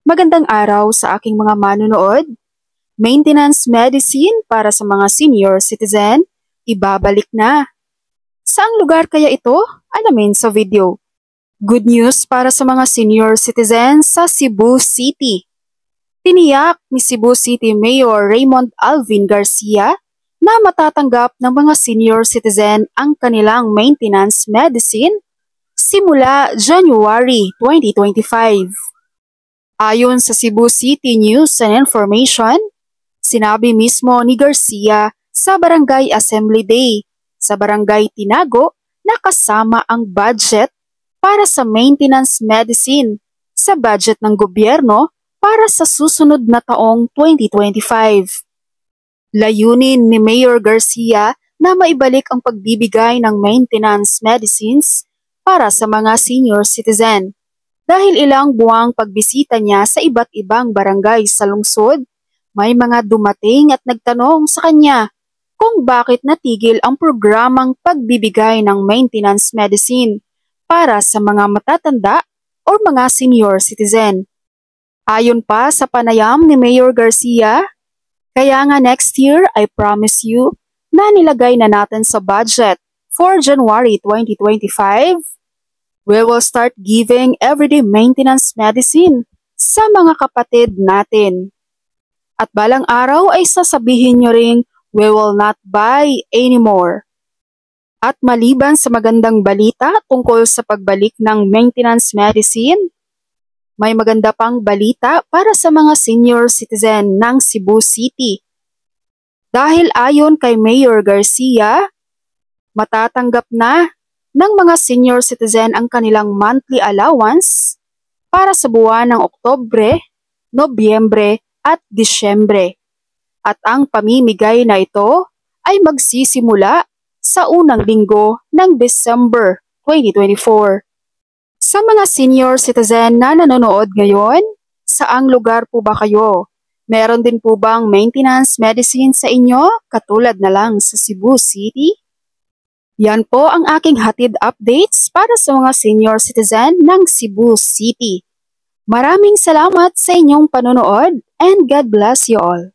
Magandang araw sa aking mga manunood. Maintenance medicine para sa mga senior citizen, ibabalik na. Saang lugar kaya ito? Alamin sa video. Good news para sa mga senior citizens sa Cebu City. Tiniyak ni Cebu City Mayor Raymond Alvin Garcia na matatanggap ng mga senior citizen ang kanilang maintenance medicine simula January 2025. Ayon sa Cebu City News and Information, sinabi mismo ni Garcia sa Barangay Assembly Day sa Barangay Tinago na kasama ang budget para sa maintenance medicine sa budget ng gobyerno para sa susunod na taong 2025. Layunin ni Mayor Garcia na maibalik ang pagbibigay ng maintenance medicines para sa mga senior citizen. Dahil ilang buwang pagbisita niya sa iba't ibang barangay sa lungsod, may mga dumating at nagtanong sa kanya kung bakit natigil ang programang pagbibigay ng maintenance medicine para sa mga matatanda o mga senior citizen. Ayon pa sa panayam ni Mayor Garcia, kaya nga next year I promise you na nilagay na natin sa budget for January 2025, we will start giving everyday maintenance medicine sa mga kapatid natin. At balang araw ay sasabihin nyo ring we will not buy anymore. At maliban sa magandang balita tungkol sa pagbalik ng maintenance medicine, may maganda pang balita para sa mga senior citizen ng Cebu City. Dahil ayon kay Mayor Garcia, matatanggap na ng mga senior citizen ang kanilang monthly allowance para sa buwan ng Oktubre, Nobyembre at Disyembre. At ang pamimigay na ito ay magsisimula sa unang linggo ng December 2024. Sa mga senior citizen na nanonood ngayon, saang lugar po ba kayo? Meron din po bang maintenance medicine sa inyo katulad na lang sa Cebu City? Yan po ang aking hatid updates para sa mga senior citizen ng Cebu City. Maraming salamat sa inyong panonood and God bless you all.